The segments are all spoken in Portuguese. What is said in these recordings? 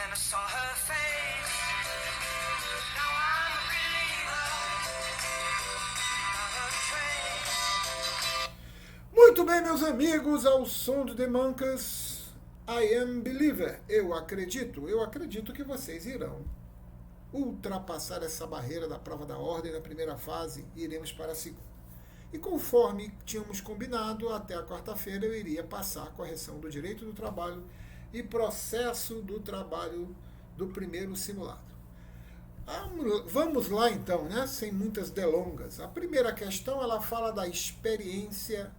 then I saw her face. Now I'm a believer, not a trace. Muito bem, meus amigos, ao som do The Mancas, I Am Believer. Eu acredito que vocês irão ultrapassar essa barreira da prova da ordem na primeira fase e iremos para a segunda. E conforme tínhamos combinado, até a quarta-feira eu iria passar a correção do direito do trabalho e processo do trabalho do primeiro simulado. Vamos lá então, né? Sem muitas delongas. A primeira questão, ela fala da experiência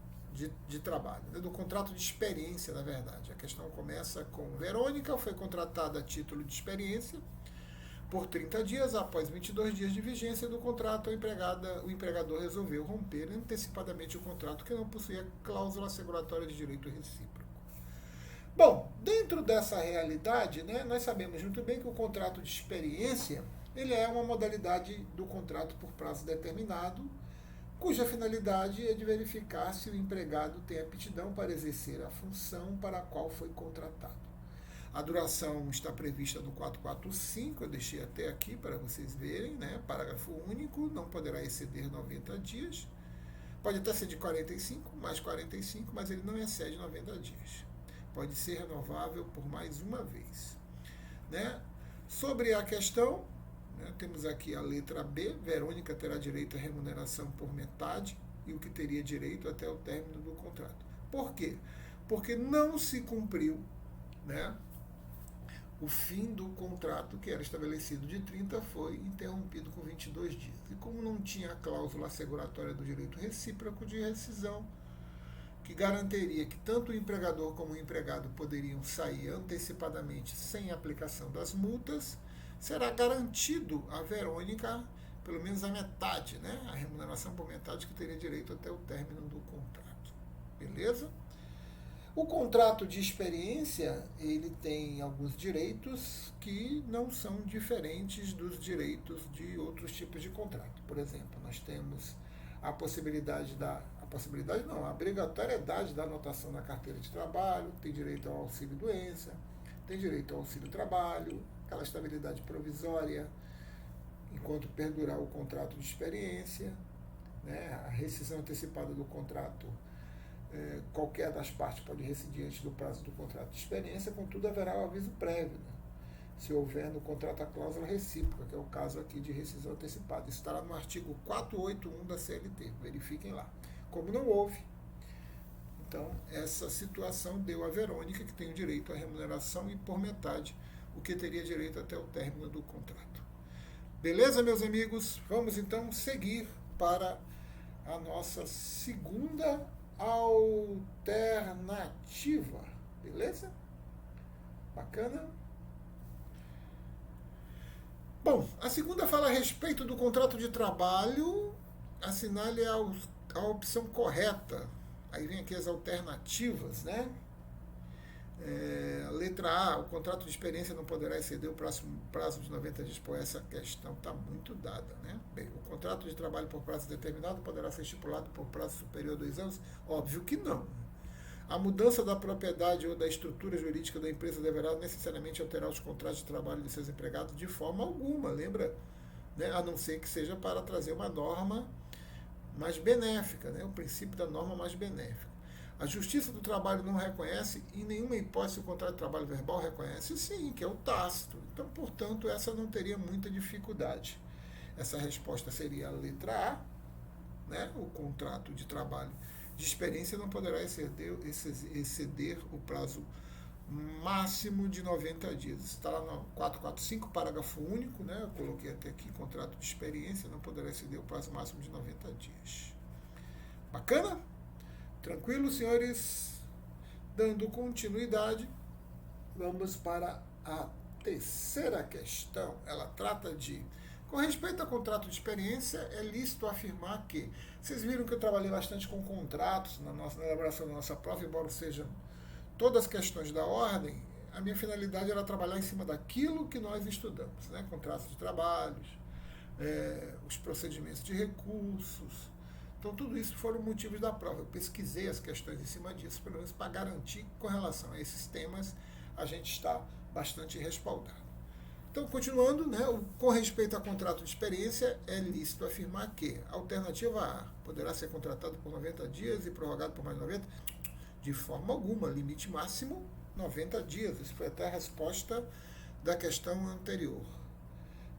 de trabalho, né? Do contrato de experiência, na verdade. A questão começa com Verônica, foi contratada a título de experiência por 30 dias. Após 22 dias de vigência do contrato, o empregador resolveu romper antecipadamente o contrato que não possuía cláusula asseguratória de direito recíproco. Bom, dentro dessa realidade, né, nós sabemos muito bem que o contrato de experiência ele é uma modalidade do contrato por prazo determinado, cuja finalidade é de verificar se o empregado tem aptidão para exercer a função para a qual foi contratado. A duração está prevista no 445, eu deixei até aqui para vocês verem, né? Parágrafo único, não poderá exceder 90 dias. Pode até ser de 45, mais 45, mas ele não excede 90 dias. Pode ser renovável por mais uma vez. Né? Sobre a questão, né, temos aqui a letra B, Verônica terá direito à remuneração por metade e o que teria direito até o término do contrato. Por quê? Porque não se cumpriu, né, o fim do contrato, que era estabelecido de 30, foi interrompido com 22 dias. E como não tinha a cláusula asseguratória do direito recíproco de rescisão, que garantiria que tanto o empregador como o empregado poderiam sair antecipadamente sem aplicação das multas, será garantido a Verônica pelo menos a metade, né? A remuneração por metade que teria direito até o término do contrato. Beleza? O contrato de experiência, ele tem alguns direitos que não são diferentes dos direitos de outros tipos de contrato. Por exemplo, nós temos a a obrigatoriedade da anotação na carteira de trabalho, tem direito ao auxílio-doença, tem direito ao auxílio-trabalho, aquela estabilidade provisória enquanto perdurar o contrato de experiência, né? A rescisão antecipada do contrato, qualquer das partes pode rescindir antes do prazo do contrato de experiência, contudo haverá o aviso prévio, né? Se houver no contrato a cláusula recíproca, que é o caso aqui de rescisão antecipada. Isso estará no artigo 481 da CLT, verifiquem lá. Como não houve, então essa situação deu a Verônica, que tem o direito à remuneração e por metade, o que teria direito até o término do contrato. Beleza, meus amigos? Vamos então seguir para a nossa segunda alternativa. Beleza? Bacana? Bom, a segunda fala a respeito do contrato de trabalho. Assinale a opção correta. Aí vem aqui as alternativas, né? Letra A, o contrato de experiência não poderá exceder o prazo de 90 dias. Pô, essa questão está muito dada, né? Bem, o contrato de trabalho por prazo determinado poderá ser estipulado por prazo superior a 2 anos? Óbvio que não. A mudança da propriedade ou da estrutura jurídica da empresa deverá necessariamente alterar os contratos de trabalho de seus empregados? De forma alguma, lembra? Né? A não ser que seja para trazer uma norma mais benéfica, né? O princípio da norma mais benéfica. A Justiça do Trabalho não reconhece, em nenhuma hipótese, o contrato de trabalho verbal reconhece? Sim, que é o tácito. Então, portanto, essa não teria muita dificuldade. Essa resposta seria a letra A, né? O contrato de trabalho de experiência não poderá exceder o prazo máximo de 90 dias. Está lá no 445, parágrafo único, né? Eu coloquei até aqui, contrato de experiência não poderá exceder o prazo máximo de 90 dias. Bacana? Tranquilo, senhores? Dando continuidade, vamos para a terceira questão. Ela trata de: com respeito ao contrato de experiência, é lícito afirmar que... Vocês viram que eu trabalhei bastante com contratos na elaboração da nossa prova, embora sejam todas as questões da ordem, a minha finalidade era trabalhar em cima daquilo que nós estudamos, né? Contratos de trabalhos, os procedimentos de recursos. Então, tudo isso foram motivos da prova. Eu pesquisei as questões em cima disso, pelo menos para garantir que, com relação a esses temas, a gente está bastante respaldado. Então, continuando, né, com respeito a contrato de experiência, é lícito afirmar que a alternativa A poderá ser contratado por 90 dias e prorrogado por mais 90? De forma alguma, limite máximo 90 dias. Isso foi até a resposta da questão anterior.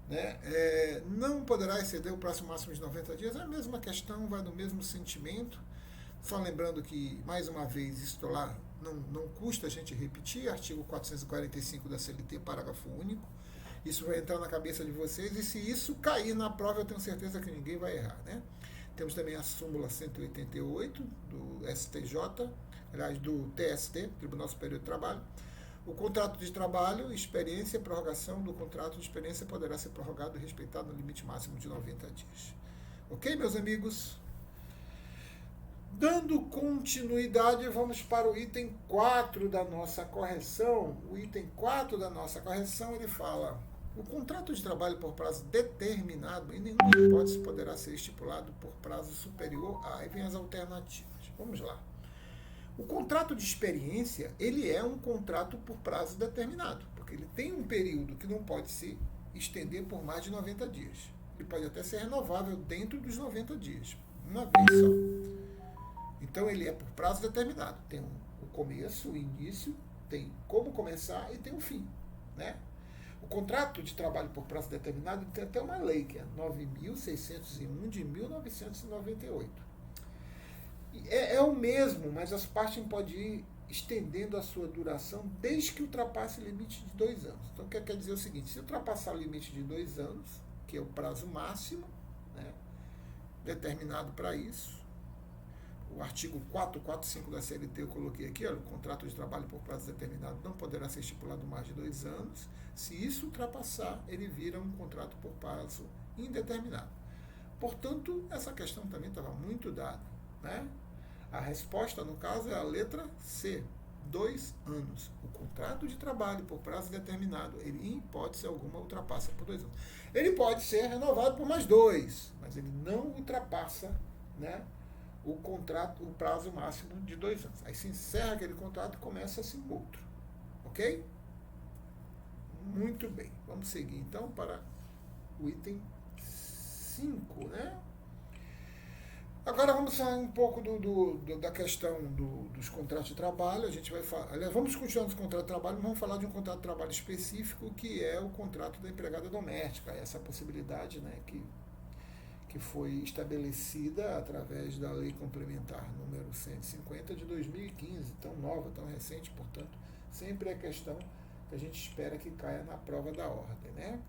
Né? Não poderá exceder o prazo máximo de 90 dias, é a mesma questão, vai no mesmo sentimento. Só lembrando que, mais uma vez, isso lá não custa a gente repetir, artigo 445 da CLT, parágrafo único. Isso vai entrar na cabeça de vocês, e se isso cair na prova, eu tenho certeza que ninguém vai errar. Né? Temos também a súmula 188 do STJ, aliás, do TST, Tribunal Superior do Trabalho. O contrato de trabalho, experiência e prorrogação do contrato de experiência poderá ser prorrogado e respeitado no limite máximo de 90 dias. Ok, meus amigos? Dando continuidade, vamos para o item 4 da nossa correção. O item 4 da nossa correção, ele fala: o contrato de trabalho por prazo determinado em nenhuma hipótese poderá ser estipulado por prazo superior a... Aí vem as alternativas. Vamos lá. O contrato de experiência, ele é um contrato por prazo determinado, porque ele tem um período que não pode se estender por mais de 90 dias. Ele pode até ser renovável dentro dos 90 dias, uma vez só. Então, ele é por prazo determinado. Tem o começo, o início, tem como começar e tem o fim. Né? O contrato de trabalho por prazo determinado tem até uma lei, que é 9.601 de 1998. É o mesmo, mas as partes podem ir estendendo a sua duração desde que ultrapasse o limite de 2 anos. Então, quer dizer o seguinte: se ultrapassar o limite de 2 anos, que é o prazo máximo, né, determinado para isso, o artigo 445 da CLT eu coloquei aqui, o contrato de trabalho por prazo determinado não poderá ser estipulado mais de 2 anos. Se isso ultrapassar, ele vira um contrato por prazo indeterminado. Portanto, essa questão também estava muito dada. Né? A resposta, no caso, é a letra C, 2 anos. O contrato de trabalho por prazo determinado, ele, em hipótese alguma, ultrapassa por 2 anos. Ele pode ser renovado por mais 2, mas ele não ultrapassa, né, o contrato, o prazo máximo de 2 anos. Aí se encerra aquele contrato e começa-se outro. Ok? Muito bem. Vamos seguir, então, para o item 5, né? Agora vamos falar um pouco da questão dos contratos de trabalho. A gente vai falar, aliás, vamos continuar nos contratos de trabalho, mas vamos falar de um contrato de trabalho específico, que é o contrato da empregada doméstica. Essa possibilidade, né, que foi estabelecida através da Lei Complementar número 150 de 2015, tão nova, tão recente, portanto, sempre é questão que a gente espera que caia na prova da ordem, né?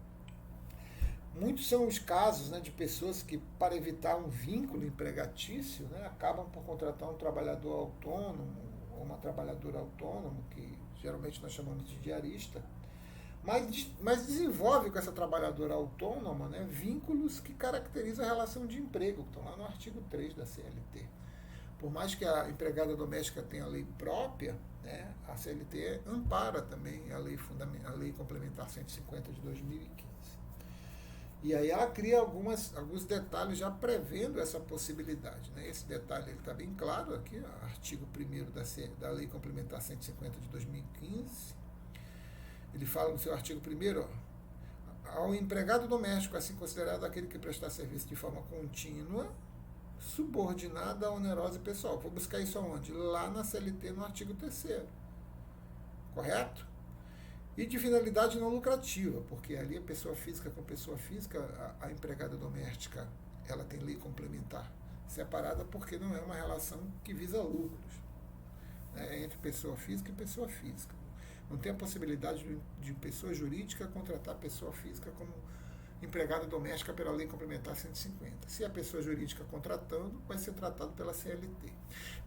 Muitos são os casos, né, de pessoas que, para evitar um vínculo empregatício, né, acabam por contratar um trabalhador autônomo ou uma trabalhadora autônoma, que geralmente nós chamamos de diarista, mas desenvolve com essa trabalhadora autônoma, né, vínculos que caracterizam a relação de emprego, que estão lá no artigo 3 da CLT. Por mais que a empregada doméstica tenha lei própria, né, a CLT ampara também a lei complementar 150 de 2015. E aí ela cria alguns detalhes já prevendo essa possibilidade. Né? Esse detalhe está bem claro aqui, artigo 1º da Lei Complementar 150 de 2015. Ele fala no seu artigo 1º, ao empregado doméstico, assim considerado aquele que prestar serviço de forma contínua, subordinada à onerosa e pessoal. Vou buscar isso aonde? Lá na CLT, no artigo 3º. Correto? E de finalidade não lucrativa, porque ali a pessoa física com pessoa física, a empregada doméstica, ela tem lei complementar separada, porque não é uma relação que visa lucros, né, entre pessoa física e pessoa física. Não tem a possibilidade de pessoa jurídica contratar pessoa física como empregada doméstica pela lei complementar 150. Se a pessoa jurídica contratando, vai ser tratado pela CLT.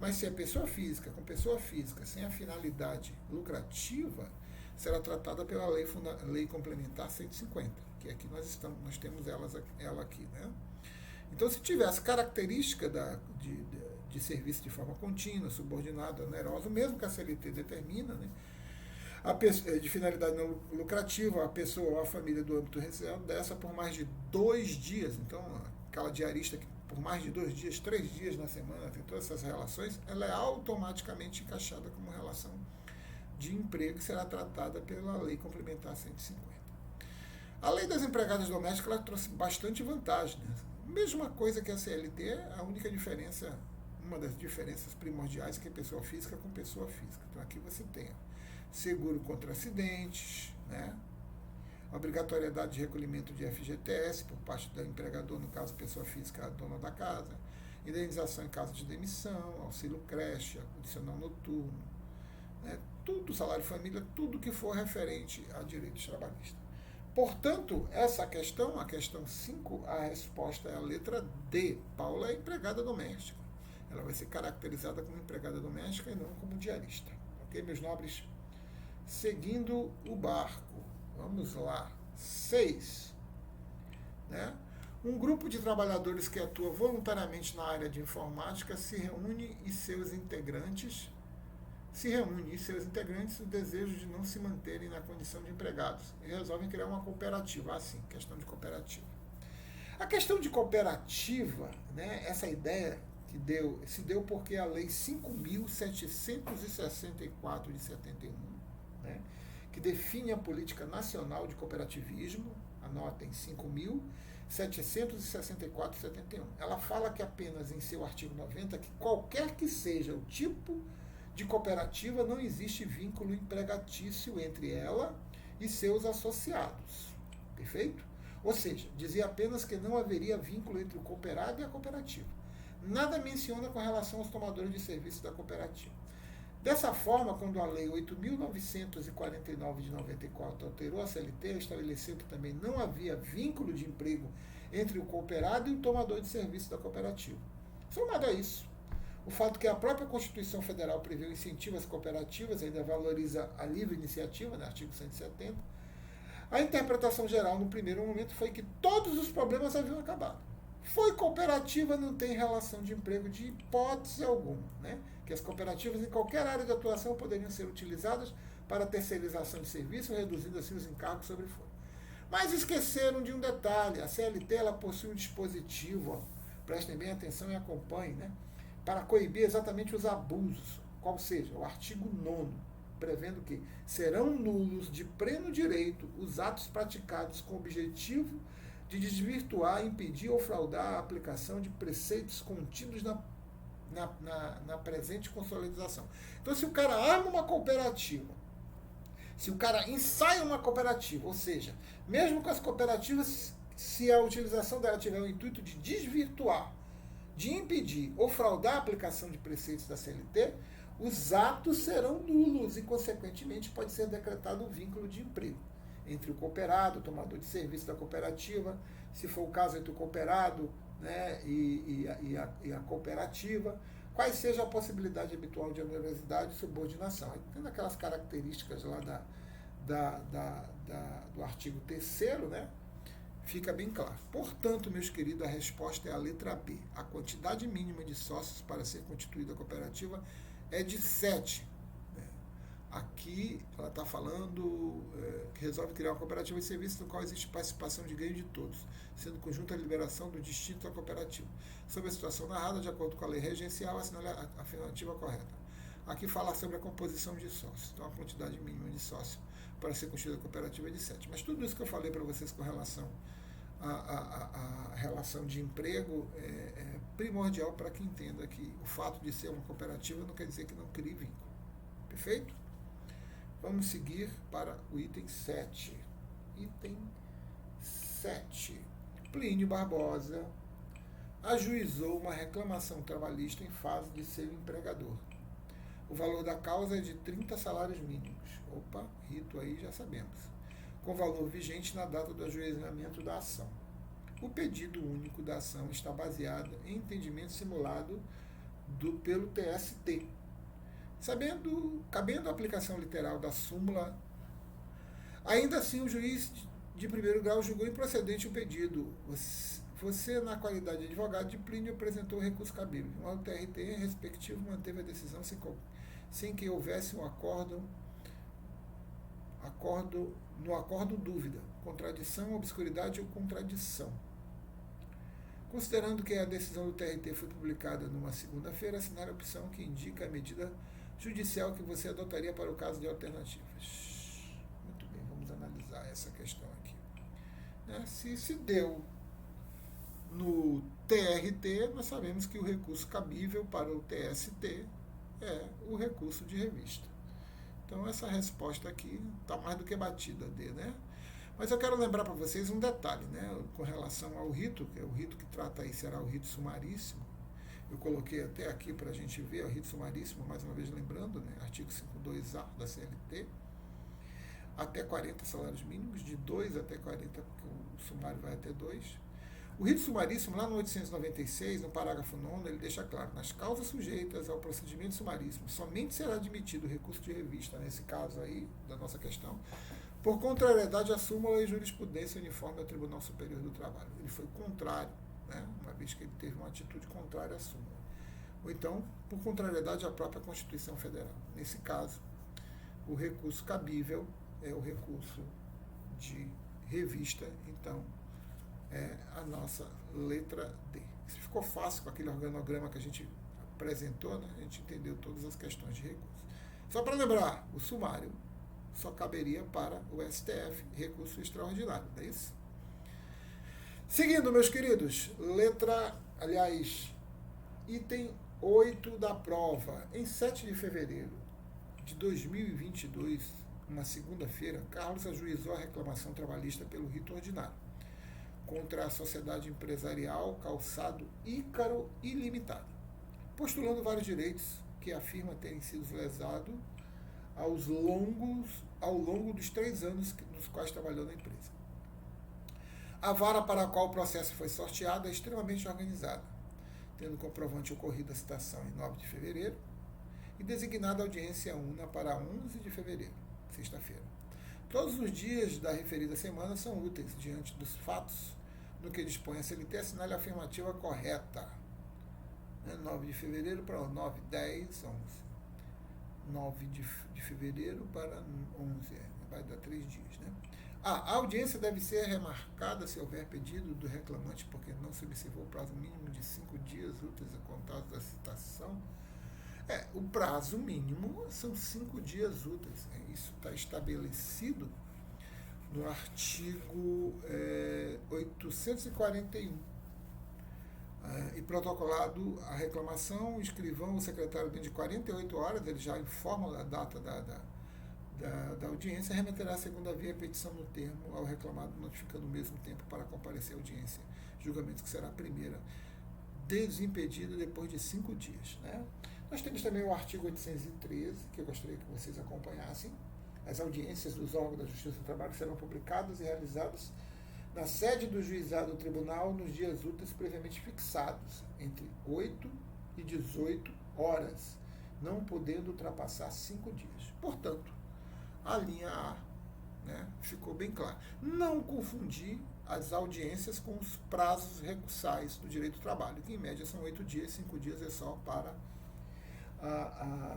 Mas se é pessoa física com pessoa física sem a finalidade lucrativa, será tratada pela lei complementar 150, que aqui nós temos ela aqui. Né? Então, se tivesse característica de serviço de forma contínua, subordinada, onerosa, mesmo que a CLT determina, né, de finalidade não lucrativa, a pessoa ou a família do âmbito residencial dessa por mais de 2 dias, então aquela diarista que por mais de 2 dias, 3 dias na semana, tem todas essas relações, ela é automaticamente encaixada como relação de emprego será tratada pela Lei Complementar 150. A Lei das Empregadas Domésticas ela trouxe bastante vantagem. Né? Mesma coisa que a CLT, a única diferença, uma das diferenças primordiais é que é pessoa física com pessoa física. Então aqui você tem seguro contra acidentes, né? Obrigatoriedade de recolhimento de FGTS por parte do empregador, no caso pessoa física, a dona da casa, indenização em caso de demissão, auxílio creche, adicional noturno, né? Tudo, salário família, tudo que for referente a direitos trabalhistas. Portanto, essa questão, a questão 5, a resposta é a letra D. Paula é empregada doméstica. Ela vai ser caracterizada como empregada doméstica e não como diarista. Ok, meus nobres? Seguindo o barco. Vamos lá. 6. Né? Um grupo de trabalhadores que atua voluntariamente na área de informática se reúne e seus integrantes o desejo de não se manterem na condição de empregados e resolvem criar uma cooperativa. Assim, questão de cooperativa. A questão de cooperativa, né, essa ideia se deu porque a Lei 5.764 de 71, né, que define a política nacional de cooperativismo, anotem 5.764 de 71. Ela fala que apenas em seu artigo 90 que qualquer que seja o tipo de cooperativa não existe vínculo empregatício entre ela e seus associados. Perfeito? Ou seja, dizia apenas que não haveria vínculo entre o cooperado e a cooperativa. Nada menciona com relação aos tomadores de serviço da cooperativa. Dessa forma, quando a Lei 8.949 de 94 alterou a CLT, estabeleceu que também não havia vínculo de emprego entre o cooperado e o tomador de serviço da cooperativa. Somado a isso, o fato que a própria Constituição Federal prevê o incentivo às cooperativas, ainda valoriza a livre iniciativa, no artigo 170, a interpretação geral no primeiro momento foi que todos os problemas haviam acabado. Foi cooperativa, não tem relação de emprego de hipótese alguma, né? Que as cooperativas em qualquer área de atuação poderiam ser utilizadas para terceirização de serviço, reduzindo assim os encargos sobre folha. Mas esqueceram de um detalhe, a CLT ela possui um dispositivo, ó, prestem bem atenção e acompanhem, né? Para coibir exatamente os abusos, qual seja, o artigo 9º, prevendo que serão nulos de pleno direito os atos praticados com o objetivo de desvirtuar, impedir ou fraudar a aplicação de preceitos contidos na presente consolidação. Então, se o cara arma uma cooperativa, se o cara ensaia uma cooperativa, ou seja, mesmo com as cooperativas, se a utilização dela tiver o intuito de desvirtuar, de impedir ou fraudar a aplicação de preceitos da CLT, os atos serão nulos e, consequentemente, pode ser decretado um vínculo de emprego entre o cooperado, o tomador de serviço da cooperativa, se for o caso entre o cooperado, né, e a cooperativa, quais seja a possibilidade habitual de onerosidade e subordinação. Aí, tendo aquelas características lá do artigo 3º, né, fica bem claro. Portanto, meus queridos, a resposta é a letra B. A quantidade mínima de sócios para ser constituída a cooperativa é de 7. Aqui ela está falando que resolve criar uma cooperativa de serviços no qual existe participação de ganho de todos, sendo conjunta a liberação do distinto da cooperativa. Sobre a situação narrada, de acordo com a lei regencial, assinale a afirmativa correta. Aqui fala sobre a composição de sócios. Então, a quantidade mínima de sócios para ser constituída a cooperativa é de 7. Mas tudo isso que eu falei para vocês com relação à relação de emprego é primordial para que entenda que o fato de ser uma cooperativa não quer dizer que não crie vínculo. Perfeito? Vamos seguir para o item 7. Item 7. Plínio Barbosa ajuizou uma reclamação trabalhista em fase de seu empregador. O valor da causa é de 30 salários mínimos. Opa, rito aí já sabemos. Com valor vigente na data do ajuizamento da ação. O pedido único da ação está baseado em entendimento simulado pelo TST. Cabendo a aplicação literal da súmula, ainda assim o juiz de primeiro grau julgou improcedente o pedido. Você, na qualidade de advogado de Plínio, apresentou o recurso cabível. O TRT respectivo manteve a decisão sem que houvesse um acordo dúvida, contradição, obscuridade ou contradição. Considerando que a decisão do TRT foi publicada numa segunda-feira, assinale a opção que indica a medida judicial que você adotaria para o caso de alternativas? Muito bem, vamos analisar essa questão aqui. Se deu no TRT, nós sabemos que o recurso cabível para o TST é o recurso de revista. Então essa resposta aqui está mais do que batida, D, né? Mas eu quero lembrar para vocês um detalhe, né? Com relação ao rito, que é o rito que trata aí será o rito sumaríssimo. Eu coloquei até aqui para a gente ver o rito sumaríssimo, mais uma vez lembrando, né? Artigo 52A da CLT, até 40 salários mínimos, de 2 até 40, porque o sumário vai até 2. O rito sumaríssimo, lá no 896, no parágrafo 9º, ele deixa claro, nas causas sujeitas ao procedimento sumaríssimo, somente será admitido o recurso de revista, nesse caso aí, da nossa questão, por contrariedade à súmula e jurisprudência uniforme ao Tribunal Superior do Trabalho. Ele foi contrário, né, uma vez que ele teve uma atitude contrária à súmula. Ou então, por contrariedade à própria Constituição Federal. Nesse caso, o recurso cabível é o recurso de revista, então, é a nossa letra D. Isso ficou fácil com aquele organograma que a gente apresentou, né? A gente entendeu todas as questões de recurso. Só para lembrar, o sumário só caberia para o STF, recurso extraordinário, não é isso? Seguindo, meus queridos, item 8 da prova. Em 7 de fevereiro de 2022, uma segunda-feira, Carlos ajuizou a reclamação trabalhista pelo rito ordinário contra a sociedade empresarial Calçado Ícaro Ilimitada, postulando vários direitos que afirma terem sido lesados ao longo dos 3 anos nos quais trabalhou na empresa. A vara para a qual o processo foi sorteado é extremamente organizada, tendo comprovante ocorrido a citação em 9 de fevereiro e designada audiência una para 11 de fevereiro, sexta-feira. Todos os dias da referida semana são úteis diante dos fatos no que dispõe a CLT, assinale a afirmativa correta. 9 de fevereiro para 9, 10, 11. 9 de fevereiro para 11, vai dar 3 dias, né? A audiência deve ser remarcada se houver pedido do reclamante, porque não se observou o prazo mínimo de 5 dias úteis a contar da citação. O prazo mínimo são 5 dias úteis. Isso está estabelecido no artigo 841. E protocolado a reclamação, o escrivão, o secretário, dentro de 48 horas, ele já informa a data da audiência, remeterá a segunda via a petição no termo ao reclamado, notificando o mesmo tempo para comparecer à audiência. Julgamento que será a primeira, desimpedido depois de 5 dias. Né? Nós temos também o artigo 813, que eu gostaria que vocês acompanhassem. As audiências dos órgãos da Justiça do Trabalho serão publicadas e realizadas na sede do juizado do tribunal nos dias úteis previamente fixados, entre 8 e 18 horas, não podendo ultrapassar 5 dias. Portanto, a linha A, né, ficou bem claro. Não confundir as audiências com os prazos recursais do direito do trabalho, que em média são 8 dias, 5 dias é só para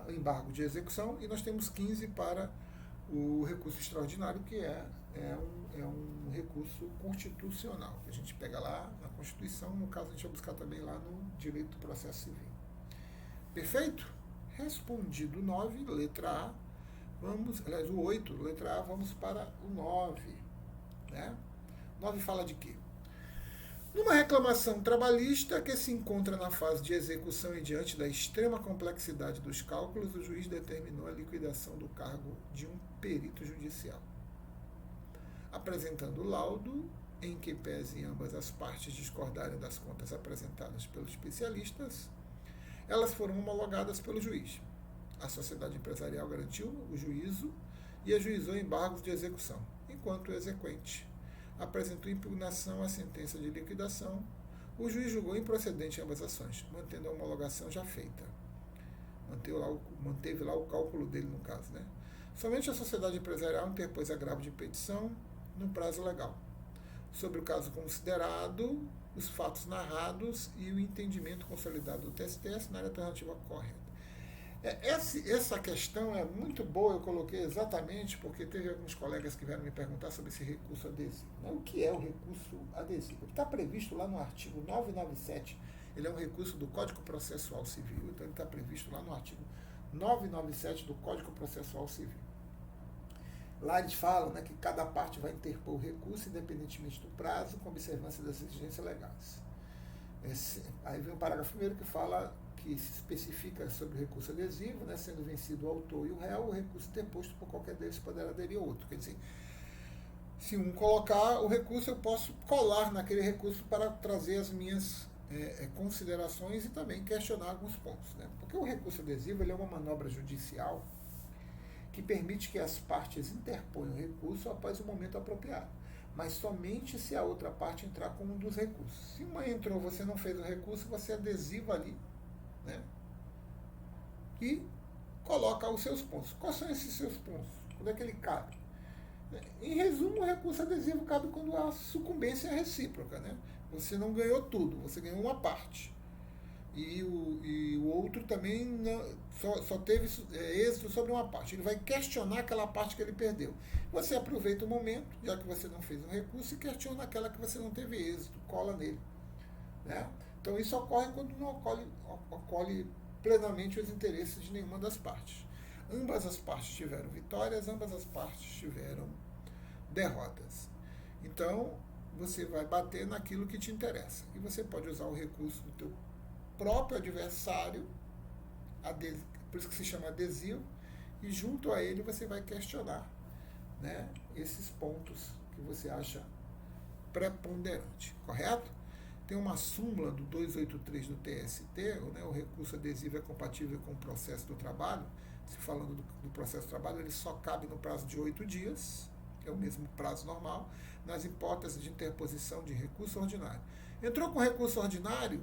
o embargo de execução, e nós temos 15 para o recurso extraordinário, que é um recurso constitucional, que a gente pega lá na Constituição, no caso a gente vai buscar também lá no direito do processo civil. Perfeito? Respondido o 9, letra A, o 8, letra A, vamos para o 9. Né? 9 fala de quê? Numa reclamação trabalhista que se encontra na fase de execução e diante da extrema complexidade dos cálculos, o juiz determinou a liquidação do cargo de um perito judicial, apresentando laudo em que, pese ambas as partes discordarem das contas apresentadas pelos especialistas, elas foram homologadas pelo juiz. A sociedade empresarial garantiu o juízo e ajuizou embargos de execução, enquanto o exequente apresentou impugnação à sentença de liquidação. O juiz julgou improcedente ambas as ações, mantendo a homologação já feita. Manteve lá o cálculo dele, no caso, né? Somente a sociedade empresarial interpôs agravo de petição no prazo legal, sobre o caso considerado, os fatos narrados e o entendimento consolidado do TST na alternativa correta. Essa questão é muito boa, eu coloquei exatamente porque teve alguns colegas que vieram me perguntar sobre esse recurso adesivo. O que é o recurso adesivo? Está previsto lá no artigo 997, ele é um recurso do Código Processual Civil, então ele está previsto lá no artigo 997 do Código Processual Civil. Lá eles falam, né, que cada parte vai interpor o recurso, independentemente do prazo, com observância das exigências legais. Aí vem o parágrafo 1º que fala que se especifica sobre o recurso adesivo, né, sendo vencido o autor e o réu, o recurso interposto por qualquer deles poderá aderir ao outro. Quer dizer, se um colocar o recurso, eu posso colar naquele recurso para trazer as minhas considerações e também questionar alguns pontos. Né? Porque o recurso adesivo ele é uma manobra judicial que permite que as partes interponham o recurso após o momento apropriado, mas somente se a outra parte entrar com um dos recursos. Se uma entrou, você não fez o recurso, você adesiva ali, né? E coloca os seus pontos. Quais são esses seus pontos? Quando é que ele cabe? Em resumo, o recurso adesivo cabe quando a sucumbência é recíproca, né? Você não ganhou tudo, você ganhou uma parte. E o outro também só teve êxito sobre uma parte. Ele vai questionar aquela parte que ele perdeu. Você aproveita o momento, já que você não fez um recurso, e questiona aquela que você não teve êxito, cola nele. Né? Então isso ocorre quando não ocorre plenamente os interesses de nenhuma das partes. Ambas as partes tiveram vitórias, ambas as partes tiveram derrotas. Então você vai bater naquilo que te interessa. E você pode usar o recurso do teu próprio adversário, por isso que se chama adesivo, e junto a ele você vai questionar, né, esses pontos que você acha preponderante, correto? Tem uma súmula do 283 do TST, né, o recurso adesivo é compatível com o processo do trabalho. Se falando do processo do trabalho, ele só cabe no prazo de 8 dias, que é o mesmo prazo normal, nas hipóteses de interposição de recurso ordinário. Entrou com recurso ordinário,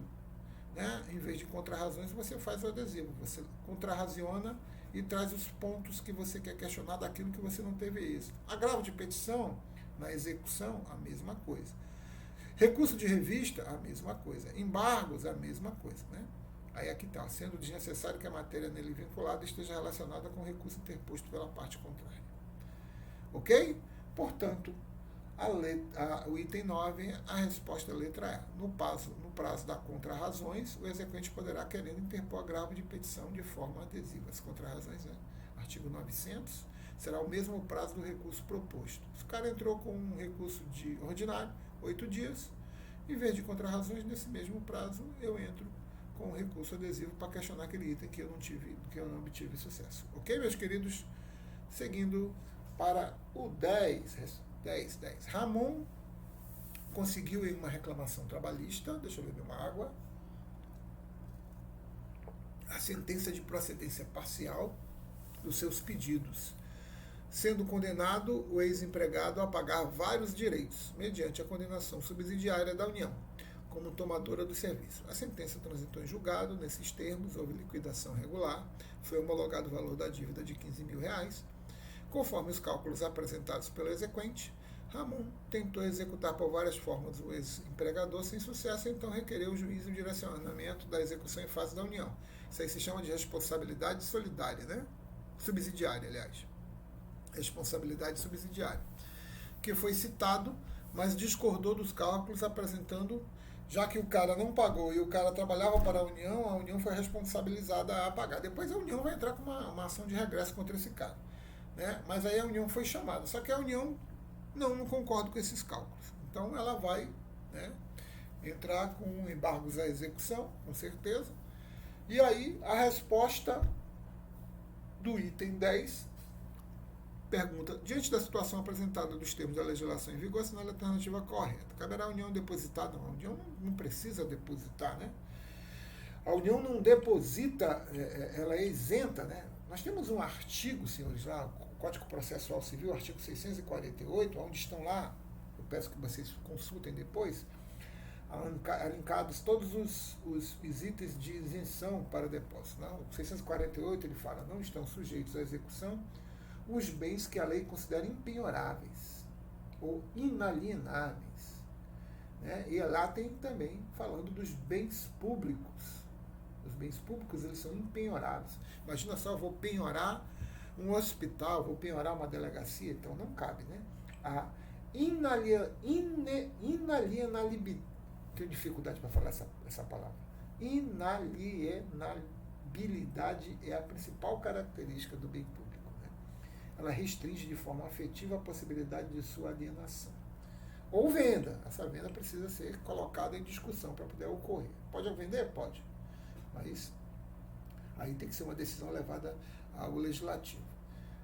né, em vez de contrarrazões, você faz o adesivo. Você contrarraziona e traz os pontos que você quer questionar daquilo que você não teve êxito. Agravo de petição, na execução, a mesma coisa. Recurso de revista, a mesma coisa. Embargos, a mesma coisa. Né? Aí aqui está, sendo desnecessário que a matéria nele vinculada esteja relacionada com o recurso interposto pela parte contrária. Ok? Portanto, o item 9, a resposta é a letra E. No prazo da contrarrazões, o exequente poderá, querendo, interpor agravo de petição de forma adesiva. As contrarrazões, né? Artigo 900, será o mesmo prazo do recurso proposto. Se o cara entrou com um recurso de ordinário, 8 dias, em vez de contrarrazões, nesse mesmo prazo, eu entro com um recurso adesivo para questionar aquele item que eu não obtive sucesso. Ok, meus queridos? Seguindo para o 10. Ramon conseguiu em uma reclamação trabalhista, deixa eu beber uma água, a sentença de procedência parcial dos seus pedidos, sendo condenado o ex-empregado a pagar vários direitos, mediante a condenação subsidiária da União, como tomadora do serviço. A sentença transitou em julgado, nesses termos, houve liquidação regular, foi homologado o valor da dívida de R$15.000, conforme os cálculos apresentados pelo exequente. Ramon tentou executar por várias formas o ex-empregador sem sucesso, então requereu o juízo o direcionamento da execução em fase da União. Isso aí se chama de responsabilidade solidária, né? Subsidiária, aliás. Responsabilidade subsidiária. Que foi citado, mas discordou dos cálculos, apresentando, já que o cara não pagou e o cara trabalhava para a União foi responsabilizada a pagar. Depois a União vai entrar com uma ação de regresso contra esse cara. Né? Mas aí a União foi chamada. Só que a União não concorda com esses cálculos. Então ela vai, né, entrar com embargos à execução, com certeza. E aí a resposta do item 10 pergunta: diante da situação apresentada dos termos da legislação em vigor, assinale a alternativa correta. Caberá a União depositar? Não, a União não precisa depositar, né? A União não deposita, ela é isenta, né? Nós temos um artigo, senhores, lá, o Código Processual Civil, artigo 648, onde estão lá, eu peço que vocês consultem depois, alincados todos os itens de isenção para depósito. Não? O 648 ele fala: não estão sujeitos à execução os bens que a lei considera impenhoráveis ou inalienáveis. Né? E lá tem também falando dos bens públicos. Os bens públicos, eles são impenhoráveis. Imagina só, eu vou penhorar um hospital, vou penhorar uma delegacia, então não cabe, né? A inalienabilidade, tenho dificuldade para falar essa palavra. Inalienabilidade. Inalienabilidade é a principal característica do bem público, né? Ela restringe de forma afetiva a possibilidade de sua alienação. Ou venda. Essa venda precisa ser colocada em discussão para poder ocorrer. Pode vender? Pode. Mas aí tem que ser uma decisão levada ao legislativo.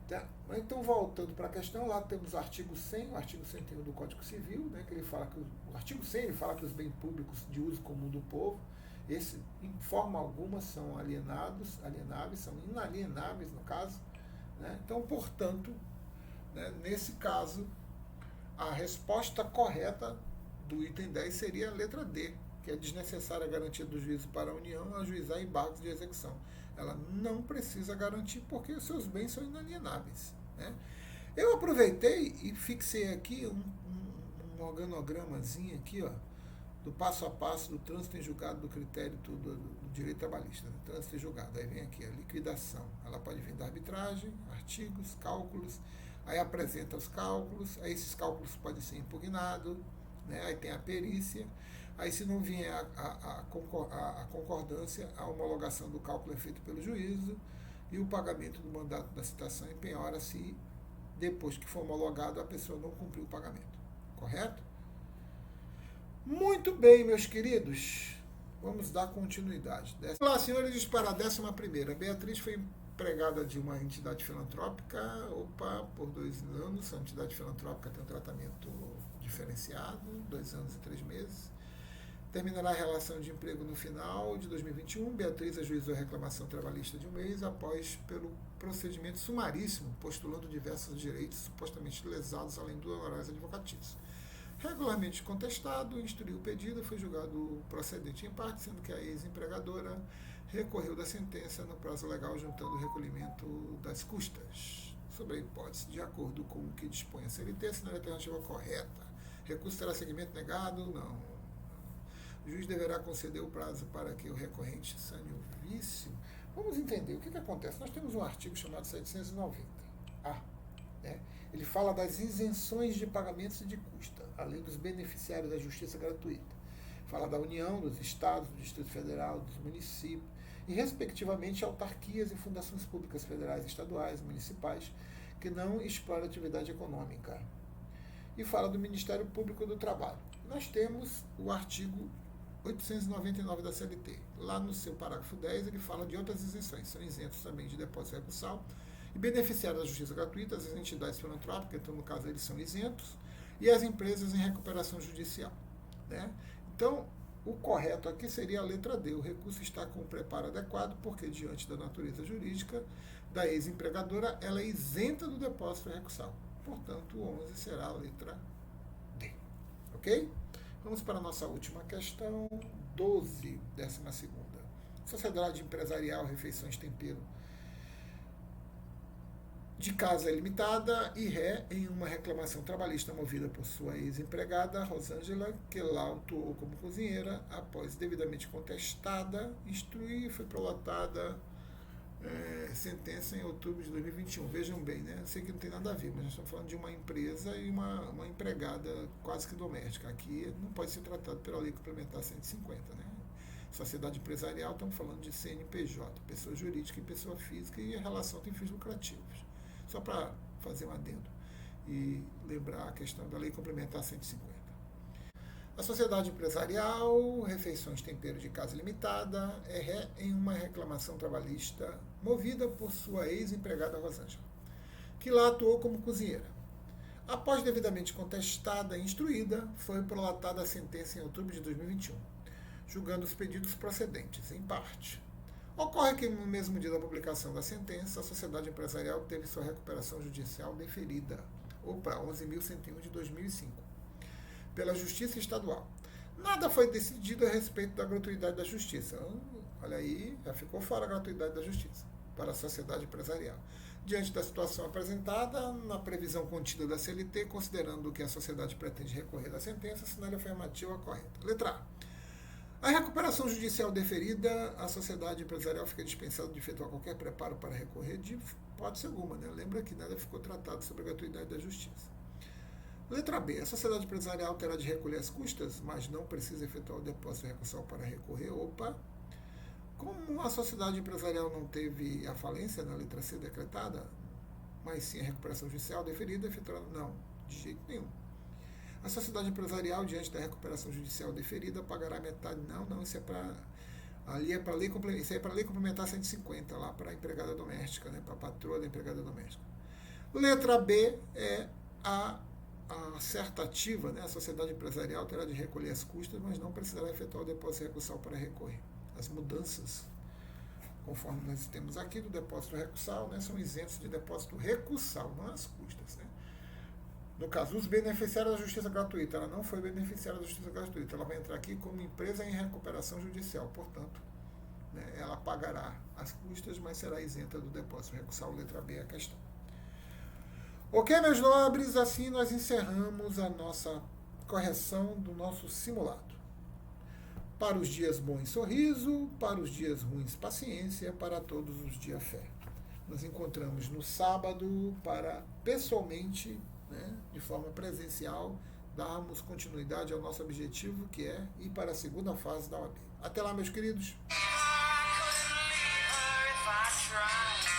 Tá? Então, voltando para a questão, lá temos o artigo 100, o artigo 101 do Código Civil, né, que ele fala que o artigo 100 ele fala que os bens públicos de uso comum do povo, esse, em forma alguma, são alienáveis, são inalienáveis, no caso. Né? Então, portanto, né, nesse caso, a resposta correta do item 10 seria a letra D, que é desnecessária a garantia do juízo para a União ajuizar embargos de execução. Ela não precisa garantir porque os seus bens são inalienáveis. Né? Eu aproveitei e fixei aqui um organogramazinho aqui, ó, do passo a passo do trânsito em julgado do critério do direito trabalhista. Né? Trânsito em julgado. Aí vem aqui a liquidação. Ela pode vir da arbitragem, artigos, cálculos. Aí apresenta os cálculos. Aí esses cálculos podem ser impugnados. Né? Aí tem a perícia. Aí, se não vier a concordância, a homologação do cálculo é feita pelo juízo e o pagamento do mandato da citação empenhora se, depois que for homologado, a pessoa não cumpriu o pagamento. Correto? Muito bem, meus queridos. Vamos dar continuidade. Olá, senhores, para a 11ª. Beatriz foi empregada de uma entidade filantrópica, por 2 anos. A entidade filantrópica tem um tratamento diferenciado, 2 anos e 3 meses. Terminará a relação de emprego no final de 2021. Beatriz ajuizou a reclamação trabalhista de 1 mês após, pelo procedimento sumaríssimo, postulando diversos direitos supostamente lesados, além dos honorários advocatícios. Regularmente contestado, instruiu o pedido, foi julgado procedente em parte, sendo que a ex-empregadora recorreu da sentença no prazo legal, juntando o recolhimento das custas. Sobre a hipótese, de acordo com o que dispõe a CLT, se não é a alternativa correta. Recurso terá seguimento negado? Não. O juiz deverá conceder o prazo para que o recorrente sane o vício. Vamos entender o que acontece. Nós temos um artigo chamado 790A. Né? Ele fala das isenções de pagamentos e de custa, além dos beneficiários da justiça gratuita. Fala da União, dos Estados, do Distrito Federal, dos municípios, e, respectivamente, autarquias e fundações públicas federais, estaduais, municipais, que não exploram atividade econômica. E fala do Ministério Público do Trabalho. Nós temos o artigo 899 da CLT. Lá no seu parágrafo 10, ele fala de outras isenções. São isentos também de depósito recursal e beneficiários da justiça gratuita, as entidades filantrópicas, então, no caso, eles são isentos, e as empresas em recuperação judicial. Né? Então, o correto aqui seria a letra D. O recurso está com o preparo adequado, porque, diante da natureza jurídica da ex-empregadora, ela é isenta do depósito recursal. Portanto, o 11 será a letra D. Ok? Vamos para a nossa última questão, 12, 12ª. Sociedade Empresarial Refeições Tempero de Casa Limitada e ré em uma reclamação trabalhista movida por sua ex-empregada, Rosângela, que lá atuou como cozinheira, após devidamente contestada, instruir e foi prolatada sentença em outubro de 2021. Vejam bem, né? Eu sei que não tem nada a ver, mas nós estamos falando de uma empresa e uma empregada quase que doméstica. Aqui não pode ser tratado pela Lei Complementar 150, né? Sociedade empresarial, estamos falando de CNPJ, pessoa jurídica e pessoa física, e a relação tem fins lucrativos. Só para fazer um adendo e lembrar a questão da Lei Complementar 150. A sociedade empresarial, Refeições Tempero de Casa Limitada, é ré em uma reclamação trabalhista movida por sua ex-empregada Rosângela, que lá atuou como cozinheira. Após devidamente contestada e instruída, foi prolatada a sentença em outubro de 2021, julgando os pedidos procedentes, em parte. Ocorre que, no mesmo dia da publicação da sentença, a sociedade empresarial teve sua recuperação judicial deferida, 11.101 de 2005. Pela Justiça Estadual. Nada foi decidido a respeito da gratuidade da Justiça. Olha aí, já ficou fora a gratuidade da Justiça para a sociedade empresarial. Diante da situação apresentada, na previsão contida da CLT, considerando que a sociedade pretende recorrer da sentença, assinale afirmativa correta. Letra A. A recuperação judicial deferida, a sociedade empresarial fica dispensada de efetuar qualquer preparo para recorrer de hipótese alguma. Né? Lembra que nada ficou tratado sobre a gratuidade da Justiça. Letra B. A sociedade empresarial terá de recolher as custas, mas não precisa efetuar o depósito recursal para recorrer. Como a sociedade empresarial não teve a falência na letra C decretada, mas sim a recuperação judicial deferida, efetuada, não, de jeito nenhum. A sociedade empresarial, diante da recuperação judicial deferida, pagará metade. Não, isso é para. Ali é para lei complementar. Isso aí é para lei complementar 150, lá para a empregada doméstica, né, para a patroa da empregada doméstica. Letra B é a acertativa, né? A sociedade empresarial terá de recolher as custas, mas não precisará efetuar o depósito recursal para recorrer. As mudanças, conforme nós temos aqui, do depósito recursal, né, são isentos de depósito recursal, não as custas. Né? No caso, os beneficiários da justiça gratuita, ela não foi beneficiária da justiça gratuita, ela vai entrar aqui como empresa em recuperação judicial, portanto, né, ela pagará as custas, mas será isenta do depósito recursal. Letra B é a questão. Ok, meus nobres, assim nós encerramos a nossa correção do nosso simulado. Para os dias bons, sorriso, para os dias ruins, paciência, para todos os dias, fé. Nos encontramos no sábado para, pessoalmente, né, de forma presencial, darmos continuidade ao nosso objetivo, que é ir para a segunda fase da OAB. Até lá, meus queridos! I couldn't leave her if I tried.